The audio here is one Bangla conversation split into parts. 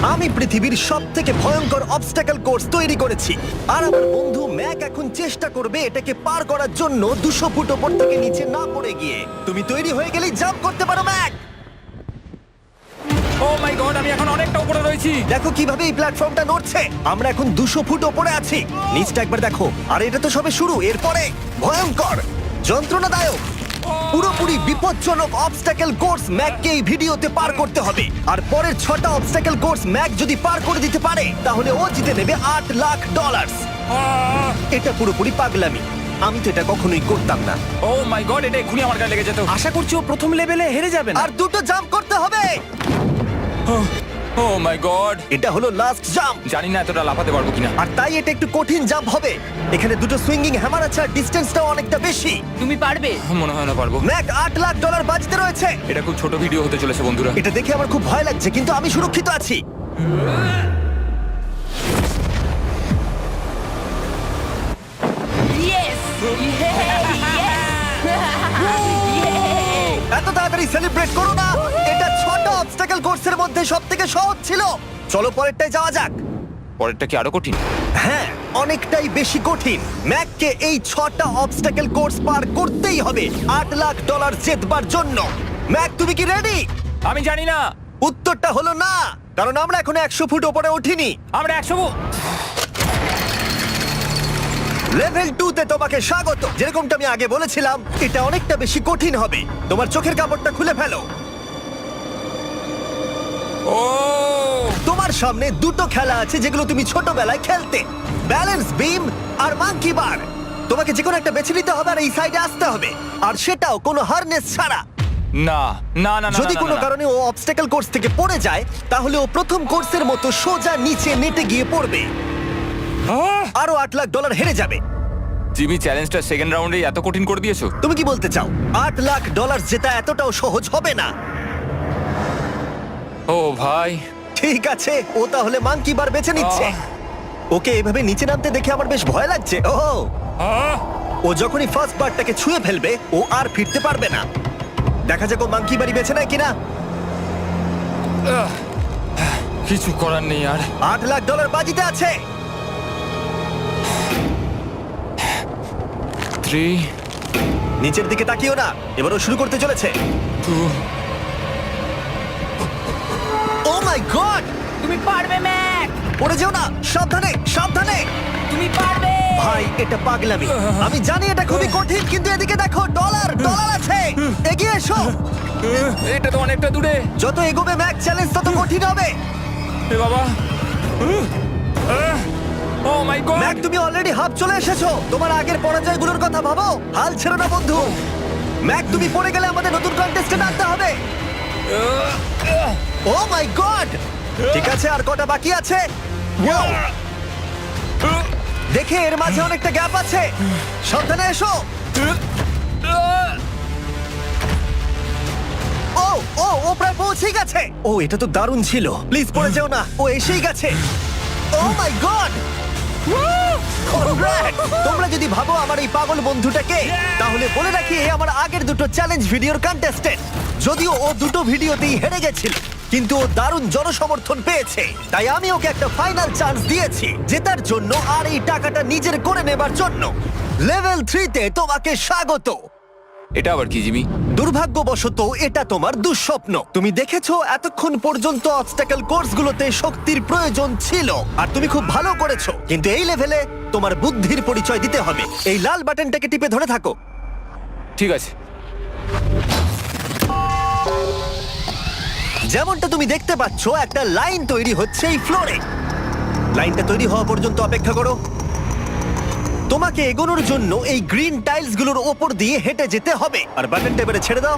আমি পৃথিবীর সব থেকে ভয়ঙ্কর অবস্টাকেল কোর্স তৈরি করেছি, আর আমার বন্ধু ম্যাক এখন চেষ্টা করবে এটাকে পার করার জন্য 200 ফুট ওপর থেকে নিচে না পড়ে গিয়ে। তুমি তৈরি হয়ে গেলেই জাম্প করতে পারো ম্যাক। ও মাই গড, আমি এখন অনেকটা উপরে রয়েছি। দেখো কিভাবে এই প্ল্যাটফর্মটা নড়ছে। আমরা এখন 200 ফুট ওপরে আছি। নিচটা একবার দেখো। আর এটা তো সবে শুরু, এরপরে ভয়ঙ্কর, যন্ত্রণাদায়ক, পুরোপুরি বিপজ্জনক অবস্টাকেল কোর্স ম্যাককে এই ভিডিওতে পার করতে হবে। আর পরের 6টা অবস্টাকেল কোর্স ম্যাক যদি পার করে দিতে পারে তাহলে ও জিতে নেবে $8 লাখ। এটা পুরোপুরি পাগলামি, আমি তো এটা কখনোই করতাম না। ও মাই গড, এটা এক্ষুনি আমার গায়ে লেগে যেত। আশা করছি ও প্রথম লেভেলে হেরে যাবে না। আর 2টো জাম্প করতে হবে। ও মাই গড, এটা হলো লাস্ট জাম্প, জানি না এতটা লাফাতে পারবো কিনা। আর তাই এটা একটু কঠিন জাম্প হবে। এখানে 2টো সুইঙ্গিং হ্যামার আছে আর ডিসটেন্সটাও অনেকটা বেশি। তুমি পারবে। মনে হয় না পারবো। ম্যাক $8 লাখ বাজিতে রয়েছে। এটা খুব ছোট ভিডিও হতে চলেছে বন্ধুরা। এটা দেখে আমার খুব ভয় লাগছে, কিন্তু আমি সুরক্ষিত আছি। ইয়েস এত তাড়াতাড়ি সেলিব্রেট করো না। এটা 6টা অবস্টাকেল কোর্সের মধ্যে সবথেকে সহজ ছিল। চলো পরেরটায় যাওয়া যাক। পরেরটা কি আরো কঠিন? হ্যাঁ, অনেকটাই বেশি কঠিন। ম্যাককে এই 6টা অবস্টাকেল কোর্স পার করতেই হবে $8 লাখ জেতবার জন্য। ম্যাক, তুমি কি রেডি? আমি জানি না। উত্তরটা হলো না, কারণ আমরা এখনো 100 ফুট উপরে উঠিনি। আমরা 100 লেভেল 2 তে তোমাকে স্বাগত। যেরকমটা আমি আগে বলেছিলাম, এটা অনেকটা বেশি কঠিন হবে। তোমার চোখের কাপড়টা খুলে ফেলো। ও তোমার সামনে 2টো খেলা আছে যেগুলো তুমি ছোটবেলায় খেলতে, ব্যালেন্স বিম আর মাঙ্কি বার। তোমাকে যে কোনো একটা বেছে নিতে হবে আর এই সাইডে আসতে হবে, আর সেটাও কোনো হারনেস ছাড়া। না না না না, যদি না, কোনো না, না। কারণে ও অবস্টাকেল কোর্স থেকে পড়ে যায় তাহলে ও প্রথম কোর্সের মতো সোজা নিচে নেটে গিয়ে পড়বে, আহ! আরো $8 লাখ হেরে যাবে। জিমি, চ্যালেঞ্জটা সেকেন্ড রাউন্ডে এত কঠিন করে দিয়েছো। তুমি কি বলতে চাও $8 লাখ জেতা এতটাও সহজ হবে না? ও ভাই, ঠিক আছে, ও তাহলে মাঙ্কি বার বেছে নিচ্ছে। ওকে এভাবে নিচে নামতে দেখে আমার বেশ ভয় লাগছে। ও আহ! ও যখনই ফার্স্ট বারটাকে ছুঁয়ে ফেলবে ও আর ফিরতে পারবে না। দেখা যাক ও মাঙ্কি বাড়ি বেছে নেয় কিনা। কিছু করার নেই আর। $8 লাখ বাজিতে আছে। 3 নিচের দিকে তাকিও না, এবার ও শুরু করতে চলেছে। 2 ও মাই গড, তুমি পারবে ম্যাক। পড়ে যেও না, সাবধানে সাবধানে। তুমি পারবে। ভাই, এটা পাগলামি। আমি জানি এটা খুবই কঠিন, কিন্তু এদিকে দেখো, ডলার আছে। এগিয়ে এসো। এটা তো অনেকটা দূরে। যত এগোবে ম্যাক চ্যালেঞ্জ তত কঠিন হবে। এ বাবা, ও মাই গড। ম্যাক, তুমি অলরেডি হাফ চলে এসেছো। তোমার আগের পরাজয়গুলোর কথা ভাবো, হাল ছেড়ো না বন্ধু। ম্যাক, তুমি পড়ে গেলে আমাদের নতুন কন্টেস্টেন্ট আনতে হবে। ও মাই গড, ঠিক আছে, আর কটা বাকি আছে? Wow! দেখে এর মাঝে অনেকটা গ্যাপ আছে। সাবধানে এসো। ও ও ও প্রায় পৌঁছেই গেছে। ও, এটা তো দারুণ ছিল। প্লিজ পড়ে যেও না, ও এসেই গেছে। ও মাই গড, তোমরা যদি ভাবো আমার এই পাগল বন্ধুটাকে, তাহলে বলে রাখি এ আমার আগের 2টো চ্যালেঞ্জ ভিডিওর কন্টেস্টেন্ট। যদিও ও 2টো ভিডিওতেই হেরে গেছিল, কিন্তু ও দারুণ জনসমর্থন পেয়েছে, তাই আমি ওকে একটা ফাইনাল চান্স দিয়েছি জেতার জন্য আর এই টাকাটা নিজের করে নেবার জন্য। লেভেল 3 তে তোমাকে স্বাগত। এটা আবার কি জিমি? দুর্ভাগ্যবশত এটা তোমার দুঃস্বপ্ন। তুমি দেখেছো এতক্ষণ পর্যন্ত অবস্টাকেল কোর্সগুলোতে শক্তির প্রয়োজন ছিল, আর তুমি খুব ভালো করেছো, কিন্তু এই লেভেলে তোমার বুদ্ধির পরিচয় দিতে হবে। এই লাল বাটনটাকে টিপে ধরে থাকো। ঠিক আছে। যেমনটা তুমি দেখতে পাচ্ছ, একটা লাইন তৈরি হচ্ছে এই ফ্লোরে। লাইনটা তৈরি হওয়া পর্যন্ত অপেক্ষা করো। তোমাকে এগোনোর জন্য এই গ্রিন টাইলস গুলোর ওপর দিয়ে হেঁটে যেতে হবে, আর বাটনটা এবারে ছেড়ে দাও।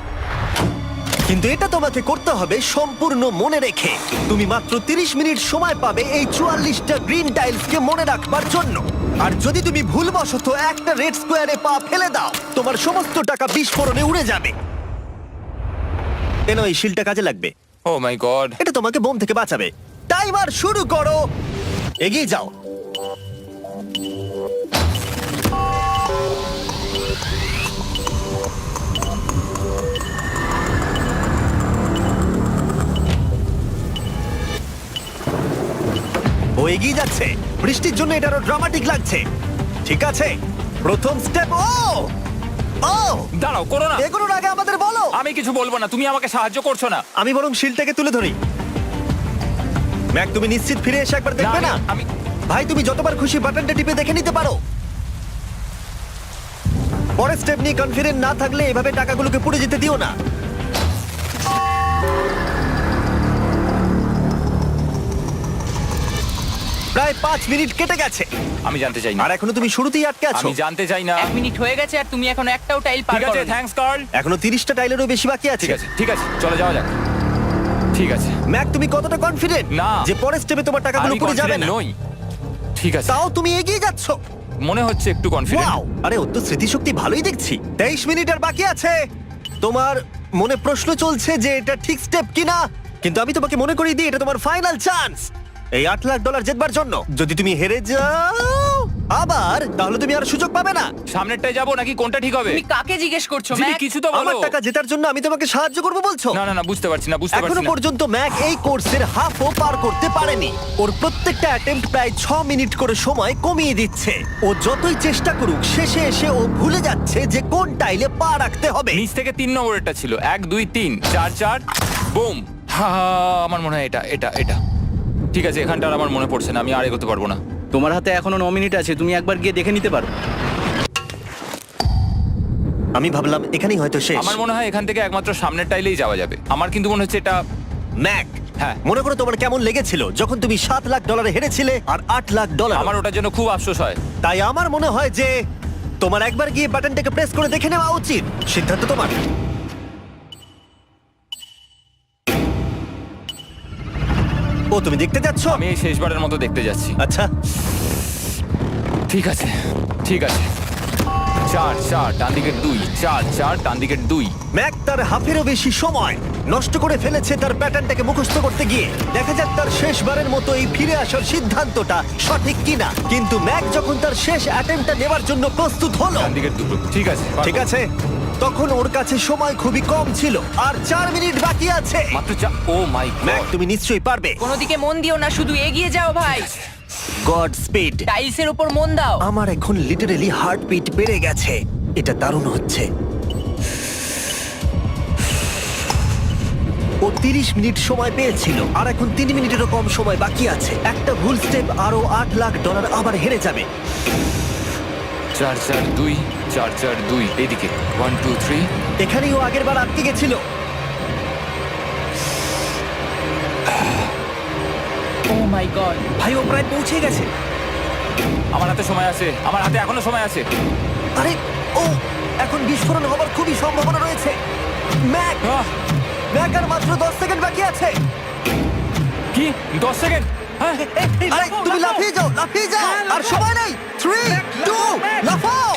কিন্তু এটা তোমাকে করতে হবে সম্পূর্ণ মনে রেখে। তুমি মাত্র 30 মিনিট সময় পাবে এই 44টা গ্রিন টাইলসকে মনে রাখবার জন্য। আর যদি তুমি ভুলবশত একটা রেড স্কোয়ারে পা ফেলে দাও, তোমার সমস্ত টাকা বিস্ফোরণে উড়ে যাবে। কেন, এই শিলটা কাজে লাগবে। ও মাই গড। এটা তোমাকে বোম থেকে বাঁচাবে। টাইমার শুরু করো, এগিয়ে যাও। ও এগিয়ে যাচ্ছে। বৃষ্টির জন্য এটা আরো ড্রামাটিক লাগছে। ঠিক আছে, প্রথম স্টেপ। ও ও দাঁড়াও, করো না। এগুলোর আগে আমাদের বলো। আমি কিছু বলবো না, তুমি আমাকে সাহায্য করছো না। আমি বরং শিলটাকে তুলে ধরি। ম্যাক, তুমি নিশ্চিত ফিরে এসে একবার দেখবে না? আমি ভাই, তুমি যতবার খুশি বাটনটা টিপে দেখে নিতে পারো। পরের স্টেপ নিয়ে কনফিডেন্ট না থাকলে এভাবে টাকাগুলোকে পুড়ে যেতে দিও না। প্রায় 5 মিনিট কেটে গেছে আমি জানতে চাই না। আর এখনো তুমি শুরুতেই আটকে আছো। আমি জানতে চাই না। 1 মিনিট হয়ে গেছে আর তুমি এখনো একটাও টাইল পার ঠিক আছে, করোনি। Thanks Carl. এখনো 30টা টাইলেরও বেশি বাকি আছে। ঠিক আছে, ঠিক আছে, চলে যাওয়া যাক। ঠিক আছে, ম্যাক, তুমি কতটা কনফিডেন্ট না। যে পরের স্টেপে তোমার টাকাগুলো আমি পুড়ে যাবে confident না? নই। ঠিক আছে, তাও তুমি এগিয়ে যাচ্ছ। মনে হচ্ছে একটু কনফিডেন্ট। ওয়াও, আরে ওর তো স্মৃতিশক্তি ভালোই দেখছি। 23 মিনিট আর বাকি আছে। তোমার মনে প্রশ্ন চলছে যে এটা ঠিক স্টেপ কিনা, কিন্তু আমি তোমাকে মনে করিয়ে দিই এটা তোমার ফাইনাল চান্স এই $8 লাখ জেতবার জন্য। যদি তুমি হেরে যাও আবার, তাহলে তুমি আর সুযোগ পাবে না। সামনেরটায় যাবো নাকি কোনটা ঠিক হবে? তুমি কাকে জিজ্ঞেস করছো জিমি, ম্যাক? কিছু তো আমার বলো। টাকা জেতার জন্য আমি তোমাকে সাহায্য করবো বলছো? না না না, বুঝতে পারছি না, বুঝতে পারছি এখনো না। পর্যন্ত ম্যাক এই কোর্সের হাফও পার করতে পারেনি। ওর প্রত্যেকটা অ্যাটেম্প্ট প্রায় 6 মিনিট করে সময় কমিয়ে দিচ্ছে। ও যতই চেষ্টা করুক, শেষে এসে ও ভুলে যাচ্ছে যে কোন টাইলে পা রাখতে হবে। নিচ থেকে 3 নম্বরেরটা ছিল 1 2 3 4 4 বুম। হা, আমার মনে হয় এটা এটা এটা ঠিক আছে। এখানটা আর আমার মনে পড়ছে না, আমি আর এগোতে পারবো না। তোমার হাতে এখনো 9 মিনিট আছে, তুমি একবার গিয়ে দেখে নিতে পারো। আমি ভাবলাম এখানেই হয়তো শেষ। আমার মনে হয় এখান থেকে একমাত্র সামনের টাইলেই যাওয়া যাবে। আমার কিন্তু মনে হচ্ছে এটা। ম্যাক, হ্যাঁ। মনে করো তোমার কেমন লেগেছিল যখন তুমি $7 লাখ হেরেছিলে আর $8 লাখ। আমার ওটার জন্য খুব আফসোস হয়। তাই আমার মনে হয় যে তোমার একবার গিয়ে বাটনটাকে প্রেস করে দেখে নেওয়া উচিত। সিদ্ধান্ত তোমার। ও, তুমি দেখতে যাচ্ছ? আমি এই শেষবারের মতো দেখতে যাচ্ছি। আচ্ছা, ঠিক আছে, ঠিক আছে। 4 4 ডান দিকের 2, 4 4 ডান দিকের 2। ম্যাক তার হাফেরও বেশি সময় নষ্ট করে ফেলেছে তার প্যাটার্নটাকে মুখস্থ করতে গিয়ে। দেখা যাক তার শেষবারের মতো এই ফিরে আসার সিদ্ধান্তটা সঠিক কিনা। কিন্তু ম্যাক যখন তার শেষ অ্যাটেম্পটা নেবার জন্য প্রস্তুত হলো, ডান দিকের 2। ঠিক আছে, ঠিক আছে, তখন ওর কাছে সময় খুবই কম ছিল আর 4 মিনিট বাকি আছে। মাত্র 4। ও মাই ম্যাক, গড। তুমি নিশ্চয়ই পারবে। কোনো দিকে মন দিও না, শুধু এগিয়ে যাও ভাই। God speed. টাইলসের উপর মন দাও। আমার এখন লিটারালি হার্টবিট বেড়ে গেছে। এটা দারুণ হচ্ছে। ও 30 মিনিট সময় পেয়েছিল আর এখন 3 মিনিটেরও কম সময় বাকি আছে। একটা ভুল স্টেপ আরো $8 লাখ আবার হেরে যাবে। 4 4 2 4 4 2 এদিকে 1 2 3। এখানেই ও আগের বার আটকে গেছিল। ও মাই গড। ভাই, ও প্রায় পৌঁছে গেছে। আমার হাতে সময় আছে, আমার হাতে এখনো সময় আছে। আরে, ও এখন বিস্ফোরণ হবার খুবই সম্ভাবনা রয়েছে। ম্যাক, আহ, ম্যাক আর মাত্র 10 সেকেন্ড বাকি আছে। কি 10 সেকেন্ড? হ্যাঁ, আরে তুমি লাফিয়ে যাও, লাফিয়ে যাও। আর সময় নেই। 3 2 লাফাও।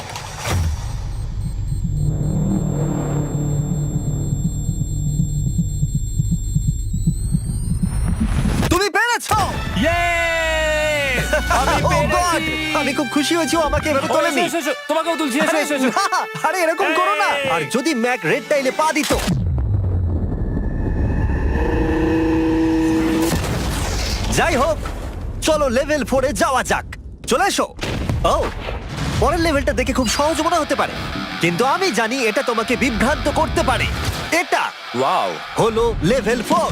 তুমি পেরেছো। Yay! আমি Oh God! পেরেছি। আমি খুব খুশি হয়েছি ও আমাকে এভাবে ও, তোলেনি। এসো, এসো, এসো। তোমাকেও তুলছি, এসো, আরে এসো, এসো। না, আরে এরকম করো না। এই। আর যদি ম্যাক রেড টাইলে পা দিত। যাই হোক, চলো লেভেল 4 এ যাওয়া যাক। চলে এসো। ও, পরের লেভেলটা দেখে খুব সহজ মনে হতে পারে, কিন্তু আমি জানি এটা তোমাকে বিভ্রান্ত করতে পারে। এটা ওয়াও, হলো লেভেল 4।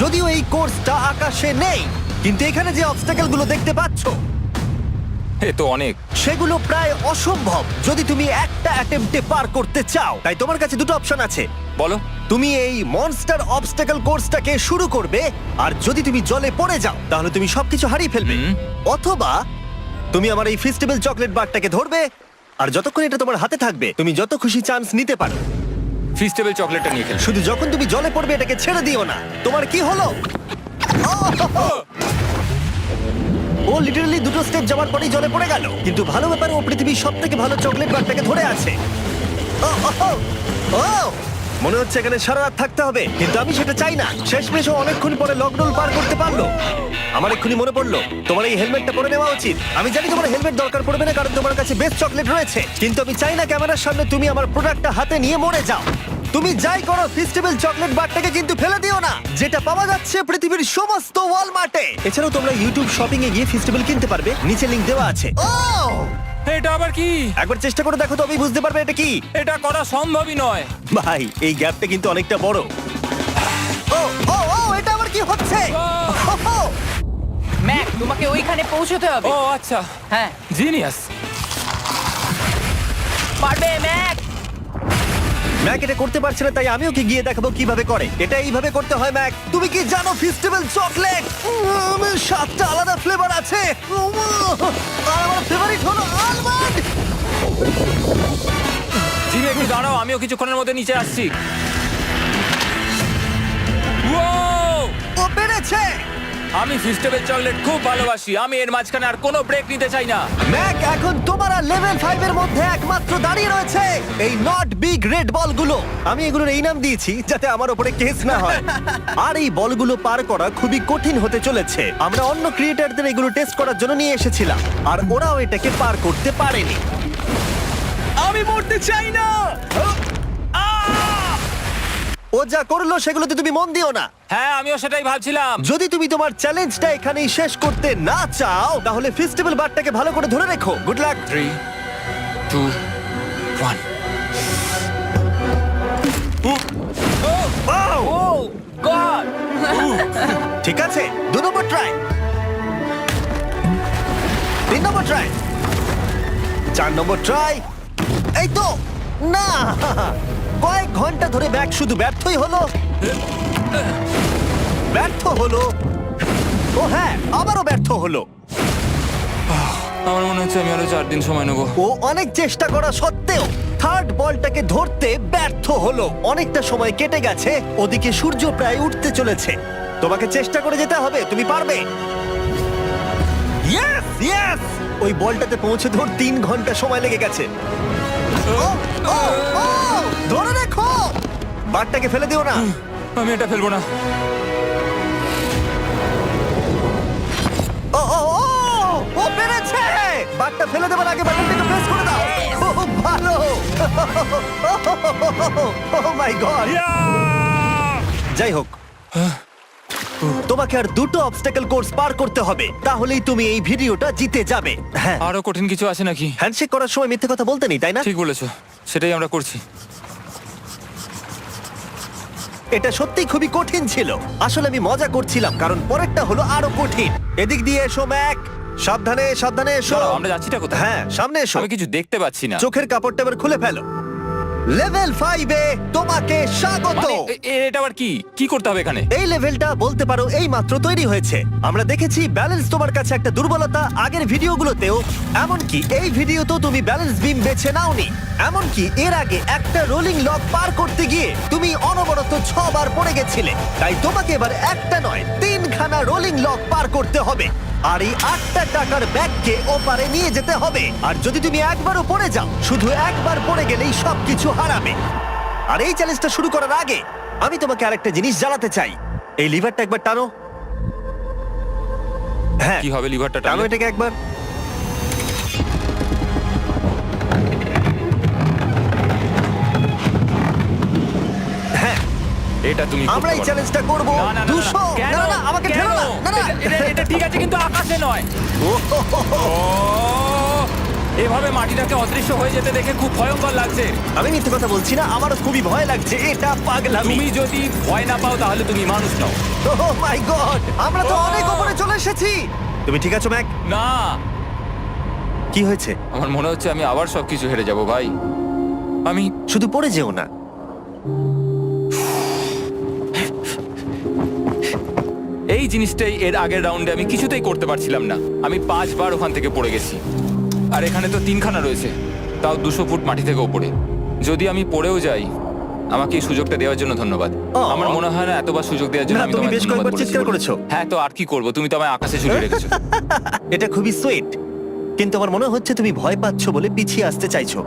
যদিও এই কোর্সটা আকাশে নেই, কিন্তু এখানে যে অবস্টাকেল গুলো দেখতে পাচ্ছ এ তো অনেক। সেগুলো প্রায় অসম্ভব যদি তুমি একটা অ্যাটেম্পটে পার করতে চাও। তাই তোমার কাছে দুটো অপশন আছে। বলো। তুমি এই মনস্টার অবস্টাকেল কোর্সটাকে শুরু করবে, আর যদি তুমি জলে পড়ে যাও তাহলে তুমি সবকিছু হারিয়ে ফেলবে। হুম। অথবা তুমি আমার এই ফেস্টিভ্যাল চকলেট বারটাকে ধরবে, আর যতক্ষণ এটা তোমার হাতে থাকবে তুমি যত খুশি চান্স নিতে পারো। ফিস্টেবল চকলেটটা নিয়ে খেলছো। শুধু যখন তুমি জলে পড়বে এটাকে ছেড়ে দিও না। তোমার কি হলো? ও লিটারালি দুটো স্টেপ যাওয়ার পরেই জলে পড়ে গেল। কিন্তু ভালো ব্যাপার, ও পৃথিবীর সবথেকে ভালো চকলেট বারটাকে ধরে আছে। ও, মনে হচ্ছে এখানে সারা রাত থাকতে হবে, কিন্তু আমি সেটা চাই না। শেষমেশ ও অনেকক্ষণ পরে লকডাউন পার করতে পারলো। আমার এক্ষুনি মনে পড়লো তোমার এই হেলমেটটা পরে নেওয়া উচিত। আমি জানি তোমার হেলমেট দরকার পড়বে না, কারণ তোমার কাছে বেস্ট চকলেট রয়েছে, কিন্তু আমি চাই না ক্যামেরার সামনে তুমি আমার প্রোডাক্টটা হাতে নিয়ে মরে যাও। তুমি যাই করো ফেস্টিভ্যাল চকলেট বারটাকে কিন্তু ফেলে দিও না, যেটা পাওয়া যাচ্ছে পৃথিবীর সমস্ত ওয়ালমার্টে। এছাড়াও তোমরা ইউটিউব শপিং এ গিয়ে ফেস্টিভ্যাল কিনতে পারবে, নিচে লিংক দেওয়া আছে। ও এটা আবার কি? একবার চেষ্টা করে দেখো, তবেই বুঝতে পারবে এটা কি। এটা করা সম্ভবই নয়। ভাই এই গ্যাপটা কিন্তু অনেকটা বড়। ও ও ও এটা আবার কি হচ্ছে? ও, ম্যাক, তোমাকে ওইখানে পৌঁছতে হবে। ও আচ্ছা, হ্যাঁ, জিনিয়াস। পারবে ম্যাক। ম্যাক এটা করতে পারছে না, তাই আমি ওকে গিয়ে দেখাবো কিভাবে করে। এটা এইভাবে করতে হয় ম্যাক। তুমি কি জানো ফেস্টিভ্যাল চকলেট 7টা আলাদা ফ্লেভার আছে, আর আমার ফেভারিট হলো আলমন্ড। জিমি একটু দাঁড়াও, আমিও কিছুক্ষণের মধ্যে নিচে আসছি। Wow! ও পেরেছে। আমি ফেস্টিভ্যাল চকলেট খুব ভালোবাসি। আমি এর মাঝখানে আর কোনো ব্রেক নিতে চাই না। ম্যাক এখন তোমার আর লেভেল 5 এর মধ্যে একমাত্র দাঁড়িয়ে রয়েছে এই নট বিগ রেড বলগুলো। আমি এগুলোর এই নাম দিয়েছি যাতে আমার উপরে কেস না হয়। আর এই বলগুলো পার করা খুবই কঠিন হতে চলেছে। আমরা অন্য ক্রিয়েটারদের এগুলো টেস্ট করার জন্য নিয়ে এসেছিলাম, আর ওরাও এটাকে পার করতে পারেনি। আমি মরতে চাই না। ও যা করলো সেগুলোতে তুমি মন দিও না। হ্যাঁ, আমিও সেটাই ভাবছিলাম। যদি তুমি তোমার চ্যালেঞ্জটা এখানেই শেষ করতে না চাও, তাহলে ফেস্টিভ্যাল বারটাকে ভালো করে ধরে রেখো। Good luck. 3, 2, 1। ও গড! ঠিক আছে, 2 নম্বর ট্রাই, 3 নম্বর ট্রাই, 4 নম্বর ট্রাই। এই তো না, কয়েক ঘন্টা ধরে ব্যাগ শুধু ব্যর্থই হলো, ব্যর্থ হলো। ও হ্যাঁ, আবারও ব্যর্থ হলো। আমার মনে হচ্ছে আমি আরো 4 দিন সময় নেবো। ও অনেক চেষ্টা করা সত্ত্বেও থার্ড বলটাকে ধরতে ব্যর্থ হলো। অনেকটা সময় কেটে গেছে, ওদিকে সূর্য প্রায় উঠতে চলেছে। তোমাকে চেষ্টা করে যেতে হবে, তুমি পারবে। ইয়েস ইয়েস, ওই বলটাতে পৌঁছে ধর 3 ঘন্টা সময় লেগে গেছে। ও, ও, ও, ধরে রেখো, বারটাকে ফেলে দিও না। আমি এটা ফেলবো না। ও ও ও, ও পেরেছে। বারটা ফেলে দেবার আগে বাটনটাকে প্রেস করে দাও। খুব ভালো। ও মাই গড। যাই হোক, তোমাকে আর 2টো অবস্টাকেল কোর্স পার করতে হবে, তাহলেই তুমি এই ভিডিওটা জিতে যাবে। হ্যাঁ, আরো কঠিন কিছু আছে নাকি? হ্যান্ডশেক করার সময় মিথ্যে কথা বলতে নেই, তাই না? ঠিক বলেছো, সেটাই আমরা করছি। এটা সত্যি খুবই কঠিন ছিল। আসলে আমি মজা করছিলাম, কারণ পরেরটা হলো আরো কঠিন। এদিক দিয়ে এসো ম্যাক, সাবধানে সাবধানে এসো। দাঁড়াও, আমরা যাচ্ছিটা কোথায়? হ্যাঁ, সামনে এসো। আমি কিছু দেখতে পাচ্ছি না। চোখের কাপড়টা এবার খুলে ফেলো। লেভেল 5 এ তোমাকে স্বাগত। মানে, এটা আবার কি কি করতে হবে এখানে? এই লেভেলটা বলতে পারো এই মাত্র তৈরি হয়েছে। আমরা দেখেছি ব্যালেন্স তোমার কাছে একটা দুর্বলতা আগের ভিডিওগুলোতেও, এমনকি এই ভিডিওতেও তুমি ব্যালেন্স বিম বেছে নাওনি। এমনকি এর আগে একটা রোলিং লক পার করতে গিয়ে তুমি অনবরত 6 বার পড়ে গেছিলে। তাই তোমাকে এবার একটা নয় 3খানা রোলিং লক পার করতে হবে, আর এই 8টা টাকার ব্যাগকে ওপারে নিয়ে যেতে হবে। আর যদি তুমি একবারও পড়ে যাও, শুধু একবার পড়ে গেলেই সবকিছু হারাবে। আর এই চ্যালেঞ্জটা শুরু করার আগে আমি তোমাকে আরেকটা জিনিস জানাতে চাই। এই লিভারটা একবার টানো। হ্যাঁ, কি হবে লিভারটা টানো টানলে? এটাকে একবার। হ্যাঁ, এটা তুমি আমরা এই করতে পারো। চ্যালেঞ্জটা করব। না, না, না, না, 200 কেন? না না আমাকে কেন? ঠেলো না। না না এটা ঠিক আছে, কিন্তু আকাশে নয়। ও, এভাবে মাটিটাকে অদৃশ্য হয়ে যেতে দেখে খুব ভয়ঙ্কর লাগছে। আমি মিথ্যে কথা বলছি না, আমারও খুবই ভয় লাগছে। এটা পাগলামি। তুমি যদি ভয় না পাও তাহলে তুমি মানুষ নও। ও মাই গড, আমরা তো Oh! অনেক উপরে চলে এসেছি। তুমি ঠিক আছো ম্যাক? না, কি হয়েছে? আমার মনে হচ্ছে আমি আবার সবকিছু হেরে যাব ভাই। আমি শুধু পড়ে যেও না। এই জিনিসটাই এর আগের রাউন্ডে আমি কিছুতেই করতে পারছিলাম না। আমি 5 বার ওখান থেকে পড়ে গেছি, আর এখানে তো 3খানা রয়েছে, তাও 200 ফুট মাটি থেকে ওপরে। যদি আমি পড়েও যাই, আমাকে এই সুযোগটা দেওয়ার জন্য ধন্যবাদ। আমার মনে হয় না এতবার সুযোগ দেওয়ার জন্য না, আমি তুমি তোমায় বেশ ধন্যবাদ কয়েকবার বলেছি চিৎকার বলে। করেছো। হ্যাঁ, তো আর কি করব, তুমি তো আমায় আকাশে ঝুলিয়ে রেখেছো। এটা খুবই সুইট, কিন্তু আমার মনে হচ্ছে তুমি ভয় পাচ্ছ বলে পিছিয়ে আসতে চাইছো।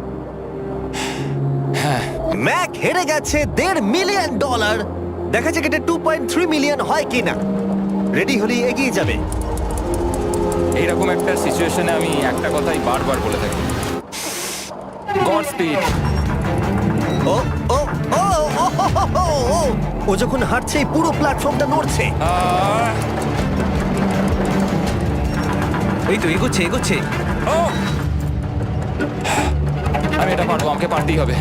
হ্যাঁ, ম্যাক হেরে গেছে $1.5 মিলিয়ন। দেখা যাক এটা 2.3 মিলিয়ন হয় কিনা। রেডি হলে এগিয়ে যাবে। এইরকম একটা সিচুয়েশনে আমি একটা কথাই বারবার বলে থাকি, গড স্পিড। ও ও ও ও ও যখন হাঁটছে এই পুরো প্ল্যাটফর্মটা নড়ছে। আহ, এই তো এগোচ্ছে এগোচ্ছে। ও! আমি এটা পারবো, আমাকে পারতেই হবে।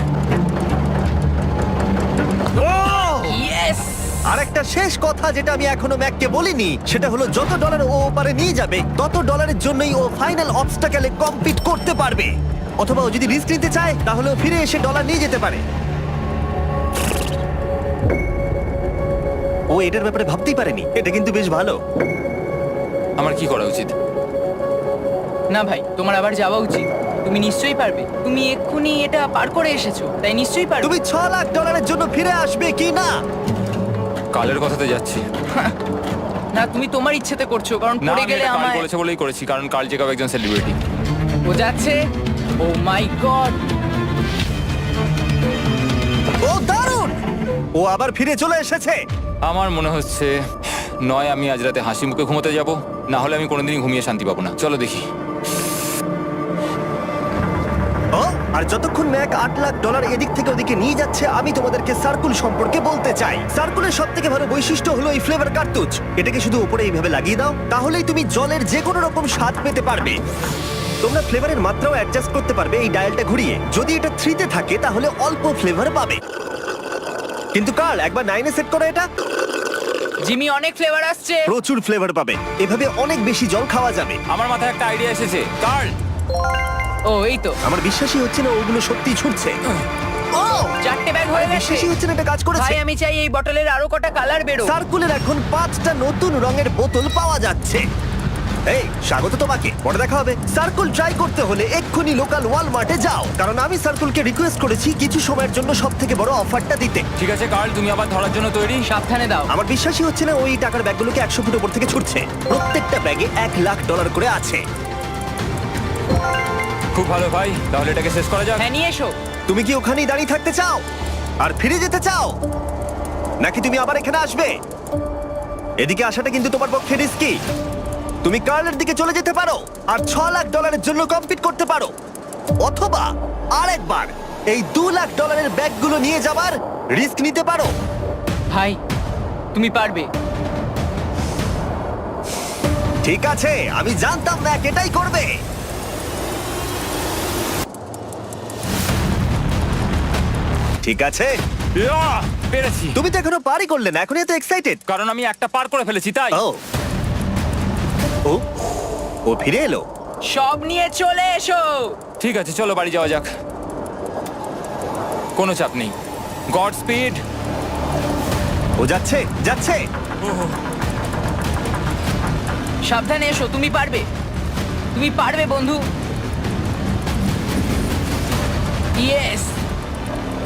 ইয়েস! আর একটা শেষ কথা যেটা আমি এখনো ম্যাককে বলিনি, সেটা হলো যত ডলার ও ওপারে নিয়ে যাবে তত ডলারের জন্যই ও ফাইনাল অবস্টাকেলে কমপ্লিট করতে পারবে। অথবা ও যদি রিস্ক নিতে চায় তাহলে ও ফিরে এসে ডলার নিয়ে যেতে পারে। ও এটার ব্যাপারে ভাবতেই পারেনি। এটা কিন্তু বেশ ভালো। আমার কি করা উচিত? না ভাই, তোমার আবার যাওয়া উচিত। তুমি নিশ্চয়ই পারবে। তুমি এক্ষুনি এটা পার করে এসেছো, তাই নিশ্চয়ই পারবে। তুমি $6 লাখ জন্য ফিরে আসবে কি না? কালের কথাতে যাচ্ছি। না, তুমি তোমার ইচ্ছেতে করছো, কারণ না, পড়ে আমি গেলে এটা কাল আমায়। বলেছে বলেই করেছি, কারণ কাল জেকাব একজন সেলিব্রিটি। ও যাচ্ছে। ও মাই গড! ও দারুণ! ও আবার ফিরে চলে এসেছে। আমার মনে হচ্ছে নয় আমি আজ রাতে হাসি মুখে ঘুমোতে যাব, না হলে আমি কোনোদিনই ঘুমিয়ে শান্তি পাবো না। চলো দেখি। ও, আর যতক্ষণ ম্যাক $8 লাখ এদিক থেকে ওদিকে নিয়ে যাচ্ছে, আমি তোমাদেরকে সার্কুল সম্পর্কে বলতে চাই। সার্কুলের সব থেকে ভালো বৈশিষ্ট্য হলো এই ফ্লেভার কার্তুজ। এটাকে শুধু উপরে এইভাবে লাগিয়ে দাও, তাহলেই তুমি জলের যে কোনো রকম স্বাদ পেতে পারবে। তোমরা ফ্লেভারের মাত্রাও অ্যাডজাস্ট করতে পারবে এই ডায়ালটা ঘুরিয়ে। যদি এটা 3-তে থাকে তাহলে অল্প ফ্লেভার পাবে, কিন্তু কাল একবার 9-এ সেট করো এটা, জিমি, অনেক ফ্লেভার আসছে। প্রচুর ফ্লেভার পাবে। এভাবে অনেক বেশি জল খাওয়া যাবে। আমার মাথায় একটা আইডিয়া এসেছে। কার্ল, ও এই তো, আমার বিশ্বাসই হচ্ছে না ওগুলো সত্যিই ছুটছে। ও, 4টে ব্যাগ হয়ে গেছে। বিশ্বাসই হচ্ছে না এটা কাজ করেছে। ভাই, আমি চাই এই বটলের আরো কটা কালার বেরো। সার্কুলের এখন 5টা নতুন রঙের বোতল পাওয়া যাচ্ছে। এই, স্বাগত তোমাকে। পরে দেখা হবে। সার্কুল ট্রাই করতে হলে এক্ষুনি লোকাল ওয়ালমার্টে যাও, কারণ আমি সার্কুলকে রিকোয়েস্ট করেছি কিছু সময়ের জন্য সবথেকে বড় অফারটা দিতে। ঠিক আছে কার্ল, তুমি আবার ধরার জন্য তৈরি? সাবধানে দাও। আমার বিশ্বাসই হচ্ছে না ওই টাকার ব্যাগগুলোকে 100 ফুট উপর থেকে ছুটছে। প্রত্যেকটা ব্যাগে $1 লাখ করে আছে। খুব ভালো ভাই, তাহলে এটাকে শেষ করা যাক। হ্যাঁ, নিয়ে এসো। তুমি কি ওখানেই দাঁড়িয়ে থাকতে চাও আর ফিরে যেতে চাও, নাকি তুমি আবার এখানে আসবে? এদিকে আসাটা কিন্তু তোমার পক্ষে রিস্কি। তুমি কার্লের দিকে চলে যেতে পারো আর $6 লাখ জন্য কম্পিট করতে পারো, অথবা আরেকবার এই $2 লাখ ব্যাগগুলো নিয়ে যাবার রিস্ক নিতে পারো। ভাই, তুমি পারবে। ঠিক আছে, আমি জানতাম না এটাই করবে। ঠিক আছে, ইয়াহ! পেরেছি। তুমি তো এখনো পারই করলে না, এখন এত এক্সাইটেড। কারণ আমি একটা পার করে ফেলেছি তাই। ও ও ও ফিরে এলো। সব নিয়ে চলে এসো। ঠিক আছে, চলো বাড়ি যাওয়া যাক। কোনো চাপ নেই। God speed. ও যাচ্ছে যাচ্ছে। সাবধানে এসো, তুমি পারবে। তুমি পারবে বন্ধু। ইয়েস!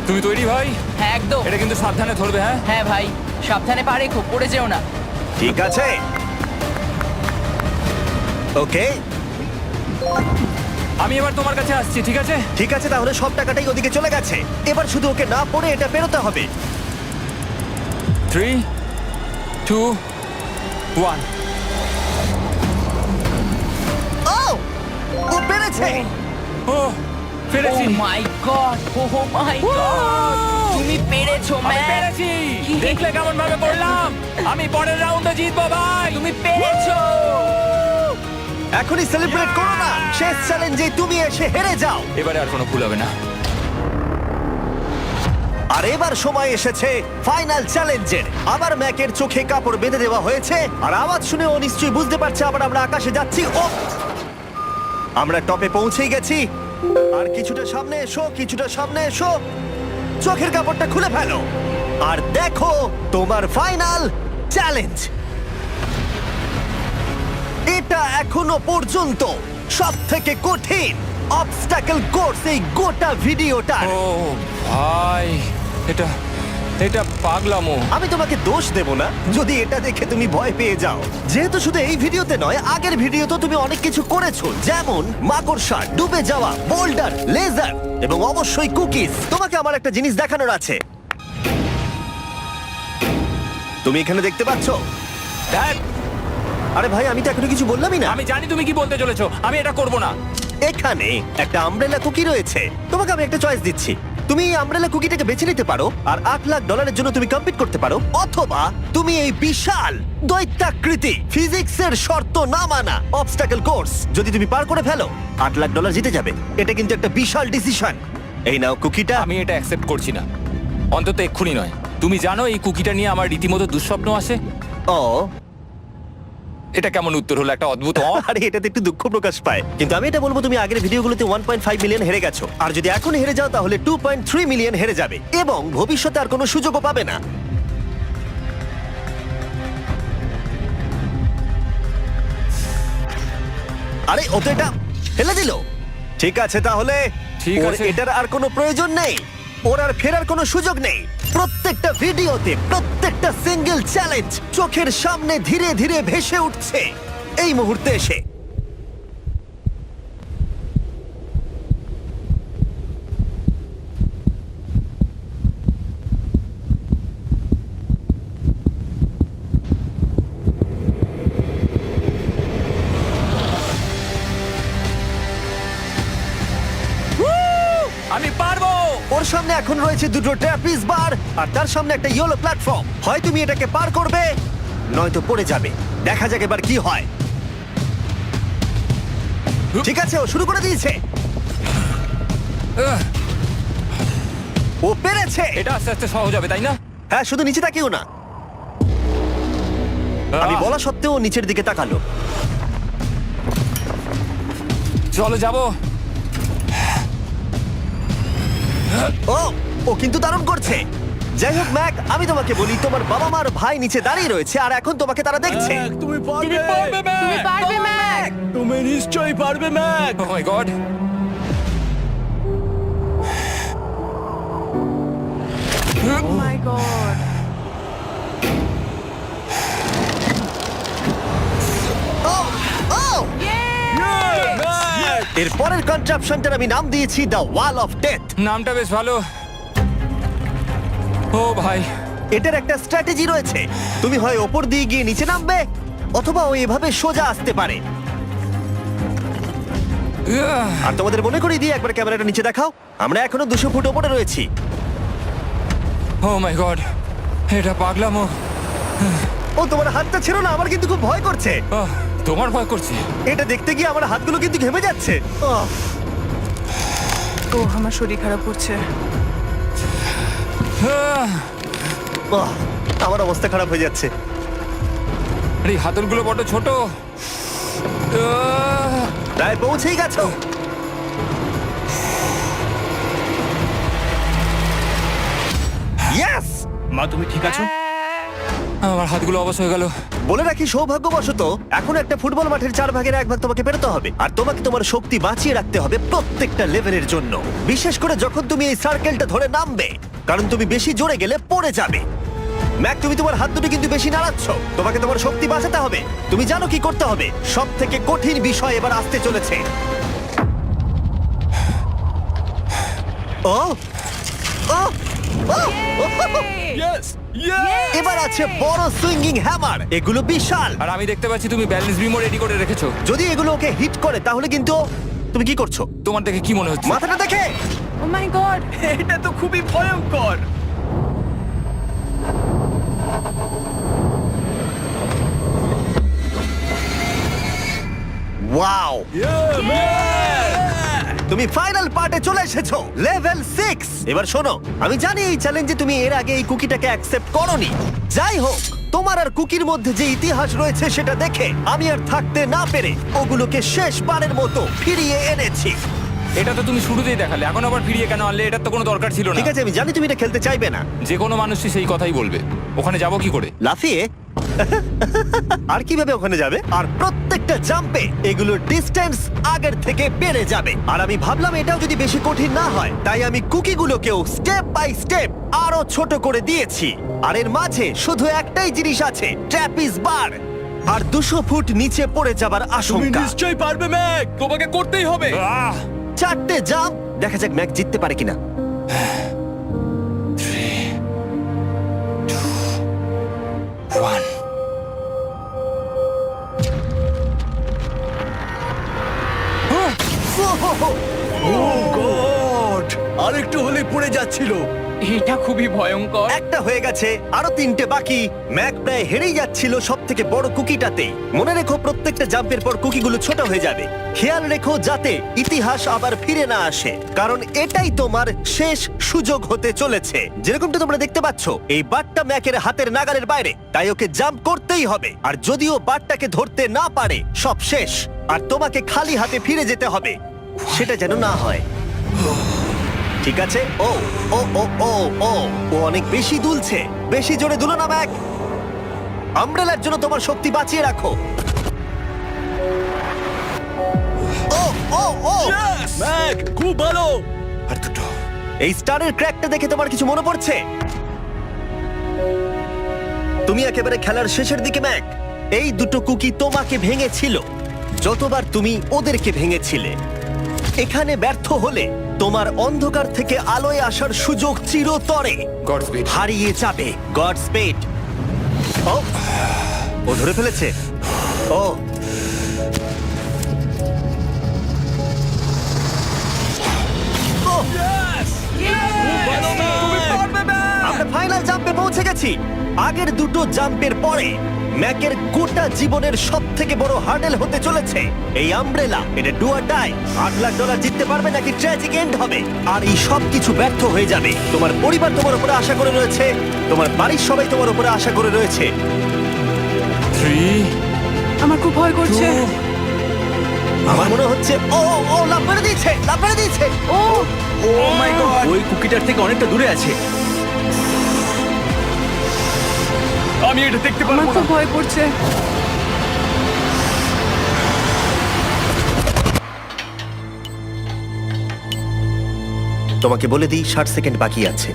তুমি তৈরি ভাই? হ্যাঁ, একদম। এটা কিন্তু সাবধানে ধরবে, হ্যাঁ? হ্যাঁ ভাই, সাবধানে পারে, খুব পড়ে যেও না। ঠিক আছে, ওকে আমি এবার তোমার কাছে আসছি, ঠিক আছে? ঠিক আছে, তাহলে সব টাকাটাই ওদিকে চলে গেছে। এবার শুধু ওকে না পড়ে এটা পেরোতে হবে। 3, 2, 1। ও ও পেরেছে। ও পেরেছি। ও মাই গড! ও মাই গড! তুমি পেরেছো, আমি ম্যান! পেরেছি। দেখলে কেমন ভাবে করলাম? আমি পরের রাউন্ডে জিতবো ভাই। তুমি পেরেছো! এখনই সেলিব্রেট করো না, শেষ চ্যালেঞ্জে তুমি এসে হেরে যাও। এবারে আর কোনো ভুল হবে না। আর এবার সময় এসেছে ফাইনাল চ্যালেঞ্জের। আবার ম্যাকের চোখে কাপড় বেঁধে দেওয়া হয়েছে, আর আওয়াজ শুনে ও নিশ্চয়ই বুঝতে পারছে আবার আমরা আকাশে যাচ্ছি। ও, আমরা টপে পৌঁছেই গেছি। আর কিছুটা সামনে এসো, কিছুটা সামনে এসো। চোখের কাপড়টা খুলে ফেলো আর দেখো তোমার ফাইনাল চ্যালেঞ্জ। এটা এখনো পর্যন্ত সবথেকে কঠিন অবস্টাকেল কোর্স এই গোটা ভিডিওটা। ও ভাই, এটা এটা পাগলামো। আমি তোমাকে দোষ দেব না যদি এটা দেখে তুমি ভয় পেয়ে যাও, যেহেতু শুধু এই ভিডিওতে নয়, আগের ভিডিওতে তুমি অনেক কিছু করেছো, যেমন মাকড়সা, ডুবে যাওয়া, বোল্ডার, লেজার এবং অবশ্যই কুকিজ। তোমাকে আমার একটা জিনিস দেখানোর আছে। তুমি এখানে দেখতে পাচ্ছো? দেখ, আরে ভাই, আমি তো এখনো কিছু বললামই না। আমি জানি তুমি কি বলতে চলেছো। আমি এটা করব না। এখানে একটা আমব্রেলা কুকি রয়েছে। তোমাকে আমি একটা চয়েস দিচ্ছি, তুমি এই আমব্রেলা কুকিটাকে বেছে নিতে পারো আর $8 লাখ জন্য তুমি কম্পিট করতে পারো, অথবা তুমি এই বিশাল দৈত্যাকৃতি ফিজিক্সের শর্ত না মানা অবস্টাকল কোর্স যদি তুমি পার করে ফেলো $8 লাখ জিতে যাবে। এটা কিন্তু একটা বিশাল ডিসিশন। এই নাও কুকিটা। আমি এটা অ্যাকসেপ্ট করছি না, অন্তত এক্ষুনি নয়। তুমি জানো এই কুকিটা নিয়ে আমার রীতিমতো দুঃস্বপ্ন আসে। ও এটা কেমন উত্তর হলো, একটা অদ্ভুত আরে এটাতে একটু দুঃখ প্রকাশ পায়, কিন্তু আমি এটা বলবো তুমি আগের ভিডিওগুলোতে 1.5 মিলিয়ন হেরে গেছো, আর যদি এখন হেরে যাও তাহলে 2.3 মিলিয়ন হেরে যাবে এবং ভবিষ্যতে আর কোনো সুযোগও পাবে না। আরে ও তো এটা ফেলে দিল। ঠিক আছে তাহলে ঠিক ওর আছে। এটার আর কোনো প্রয়োজন নেই, ওর আর ফেরার কোনো সুযোগ নেই। প্রত্যেকটা ভিডিওতে প্রত্যেকটা সিঙ্গেল চ্যালেঞ্জ চোখের সামনে ধীরে ধীরে ভেসে উঠছে এই মুহূর্তে এসে। আমি পারবো। ওর সামনে এখন রয়েছে দুটো ট্র্যাপিজ বার আর তার সামনে একটা ইয়েলো প্ল্যাটফর্ম। হয় তুমি এটাকে পার করবে নয়তো পড়ে যাবে। দেখা যাক এবার কি হয়। ঠিক আছে, ও শুরু করে দিয়েছে। আহ, ও পেরেছে। এটা আস্তে আস্তে সহজ হবে, তাই না? হ্যাঁ, শুধু নিচে তাকিও না। আমি আহ, বলা সত্ত্বেও ও নিচের দিকে তাকালো। চলো যাবো। ও ও কিন্তু দারুণ করছে। যাই হোক ম্যাক, আমি তোমাকে বলি তোমার বাবা মার ভাই নিচে দাঁড়িয়ে রয়েছে আর এখন তোমাকে তারা দেখছে। তুমি পারবে তুমি পারবে ম্যাক। তুমি নিশ্চয়ই পারবে ম্যাক। ও মাই গড। ও মাই গড। ও ও এর পরের কনট্রাপশনটার আমি নাম দিয়েছি দ্য ওয়াল অফ ডেথ। নামটা বেশ ভালো। ও ভাই, এটার একটা স্ট্র্যাটেজি রয়েছে। তুমি হয় ওপর দিয়ে গিয়ে নিচে নামবে অথবা ও এভাবে সোজা আসতে পারে। আর তোমাদের মনে করিয়ে দিয়ে একবার ক্যামেরাটা নিচে দেখাও। আমরা এখনো 200 ফুট ওপরে রয়েছি। ও মাই গড, এটা পাগলামো। ও তোমার হাতটা ছিল না, আমার কিন্তু খুব ভয় করছে। আহ, তোমার ভয় করছে? এটা দেখতে গিয়ে আমার হাতগুলো কিন্তু ঘেমে যাচ্ছে। ও আমার শরীর খারাপ করছে। আহ, আমার অবস্থা খারাপ হয়ে যাচ্ছে। আরে এই হাতলগুলো বড় ছোট। আহ, প্রায় পৌঁছেই গেছো। ইয়েস! মা তুমি ঠিক আছো? আমার হাতগুলো অবশ হয়ে গেল। বলে রাখি, সৌভাগ্যবশত এখন একটা ফুটবল মাঠের 4/1 তোমাকে পেরোতে হবে, আর তোমাকে তোমার শক্তি বাঁচিয়ে রাখতে হবে প্রত্যেকটা লেভেলের জন্য, বিশেষ করে যখন তুমি এই সার্কেলটা ধরে নামবে, কারণ তুমি বেশি জোরে গেলে পড়ে যাবে। ম্যাক, তুমি তোমার হাত দুটো কিন্তু বেশি নাড়াচ্ছ। তোমাকে তোমার শক্তি বাঁচাতে হবে। তুমি জানো কি করতে হবে। সব থেকে কঠিন বিষয় এবার আসতে চলেছে। ও ও ও! এবার আছে বড় সুইঙ্গিং হ্যামার। এগুলো বিশাল। আর আমি দেখতে পাচ্ছি তুমি ব্যালেন্স বিমও রেডি করে রেখেছো। যদি এগুলো ওকে হিট করে তাহলে কিন্তু তুমি কি করছো? তোমার দেখে কি মনে হচ্ছে? মাথাটা দেখে। ও মাই গড। এটা তো খুবই ভয়ঙ্কর। ওয়াও! তুমি ফাইনাল পার্টে চলে এসেছো, লেভেল 6। এবার শোনো, আমি জানি এই চ্যালেঞ্জে তুমি এর আগে এই কুকিটাকে অ্যাকসেপ্ট করোনি। যাই হোক, তোমার আর কুকির মধ্যে যে ইতিহাস রয়েছে সেটা দেখে আমি আর থাকতে না পেরে ওগুলোকে শেষবারের মতো ফিরিয়ে এনেছি। এটা তো তুমি শুরুতেই দেখালে, এখন আবার ফিরিয়ে কেন আনলে? এটার তো কোনো দরকার ছিল না। ঠিক আছে, আমি জানি তুমি এটা খেলতে চাইবে না। যে কোনো মানুষই সেই কথাই বলবে। ওখানে যাবো কি করে? লাফিয়ে? আর কিভাবে ওখানে যাবে? আর প্রত্যেকটা জাম্পে এগুলোর ডিস্টেন্স আগের থেকে বেড়ে যাবে। আর আমি ভাবলাম এটাও যদি বেশি কঠিন না হয়, তাই আমি কুকিগুলোকেও স্টেপ বাই স্টেপ আরো ছোট করে দিয়েছি। আর এর মাঝে শুধু একটাই জিনিস আছে, ট্র্যাপিজ বার। আর 200 ফুট নিচে পড়ে যাবার তুমি আশঙ্কা। নিশ্চয়ই পারবে ম্যাক, তোমাকে করতেই হবে। আহ! 4টে জাম্প। দেখা যাক ম্যাক জিততে পারে কিনা। 3, 2, 1. Oh, God! আরেকটু হলে পড়ে যাচ্ছিল। এটা খুবই ভয়ঙ্কর। একটা হয়ে গেছে, আরো 3টে বাকি। ম্যাক প্রায় হেরেই যাচ্ছিল সব থেকে বড় কুকিটাতে। মনে রেখো প্রত্যেকটা জাম্পের পর কুকিগুলো ছোট হয়ে যাবে। খেয়াল রেখো যাতে ইতিহাস আবার ফিরে না আসে, কারণ এটাই তোমার শেষ সুযোগ হতে চলেছে। যেরকমটা তোমরা দেখতে পাচ্ছ, এই বারটা ম্যাকের হাতের নাগালের বাইরে, তাই ওকে জাম্প করতেই হবে। আর যদিও বারটাকে ধরতে না পারে, সব শেষ। আর তোমাকে খালি হাতে ফিরে যেতে হবে, সেটা যেন না হয়। ঠিক আছে। ও ও ও ও ও ও অনেক বেশি দুলছে। বেশি জোরে দুলো না ম্যাক। আমব্রেলার জন্য তোমার শক্তি বাঁচিয়ে রাখো। ও ও ও ম্যাক, খুব ভালো। আর দুটো। এই স্টারের ক্র্যাকটা দেখে তোমার কিছু মনে পড়ছে? তুমি একেবারে খেলার শেষের দিকে ম্যাক। এই দুটো কুকি তোমাকে ভেঙেছিল যতবার তুমি ওদেরকে ভেঙেছিলে। এখানে ব্যর্থ হলে তোমার অন্ধকার থেকে আলোয় আসার সুযোগ চিরতরে গডস্পিড। হারিয়ে যাবে। God speed. ও ধরে ফেলেছে। ও ও, আমরা ফাইনাল জাম্পে পৌঁছে গেছি। আগের দুটো জাম্পের পরে ম্যাকের গোটা জীবনের সব থেকে বড় হার্ডেল হতে চলেছে এই আমব্রেলা। এটা ডু অর ডাই। $8 লাখ জিততে পারবে নাকি ট্র্যাজিক এন্ড হবে। আর এই সব কিছু ব্যর্থ হয়ে যাবে। তোমার পরিবার তোমার উপরে আশা করে রয়েছে, তোমার বাড়ির সবাই তোমার উপরে আশা করে রয়েছে। 3 আমার খুব ভয় করছে। আমার মনে হচ্ছে ও ও লাভ মেরে দিয়েছে, লাভ মেরে দিয়েছে। ও ও মাই গড, ওই কুকিটার থেকে অনেকটা দূরে আছে। আমি এটা দেখতে আমার পারবো খুব না। ভয় করছে। তোমাকে বলে দিই 60 সেকেন্ড বাকি আছে।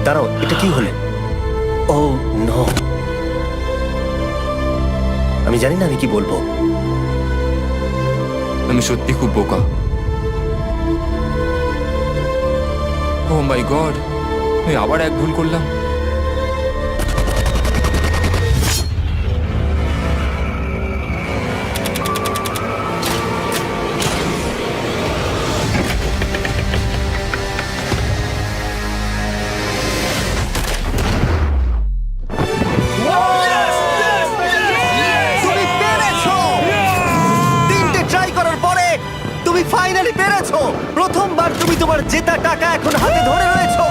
দাঁড়াও, এটা কি হলো? ও নো, আমি জানি না আমি কি বলবো। আমি সত্যি খুব বোকা। ও মাই গড, আমি আবার এক ভুল করলাম। তুমি পেরেছো! 3টে ট্রাই করার পরে তুমি ফাইনালি পেরেছো। প্রথমবার তুমি তোমার জেতা টাকা এখন হাতে ধরে রয়েছো।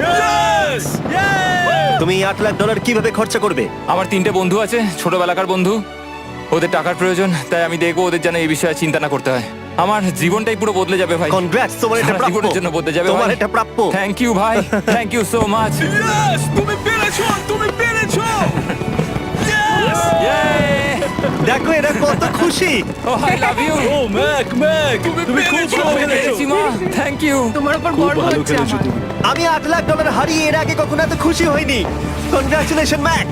Yes! Yay! তুমি $8 লাখ কিভাবে খরচা করবে? আমার 3টে বন্ধু আছে, ছোটবেলাকার বন্ধু। ওদের টাকার প্রয়োজন, তাই আমি দেখবো ওদের যেন এই বিষয়ে চিন্তা না করতে হয়। আমার জীবনটাই পুরো বদলে যাবে ভাই। কনগ্রাটস, তোমার এটা সারা প্রাপ্য। জীবনের জন্য বদলে যাবে তোমার ভাই। এটা প্রাপ্য। থ্যাংক ইউ ভাই, thank you so much. Yes! তুমি পেরেছো! তুমি পেরেছো! Yes! দেখো এরা কত খুশি। Oh I love you. ও ম্যাক, ম্যাক, তুমি খুব ভালো খেলেছো। মা, থ্যাংক ইউ। তোমার উপর খুব গর্ব ভালো হচ্ছে খেলেছো আমার। তুমি। আমি $8 লাখ হারিয়ে এর আগে কখনো এত খুশি হইনি। Congratulation Mac.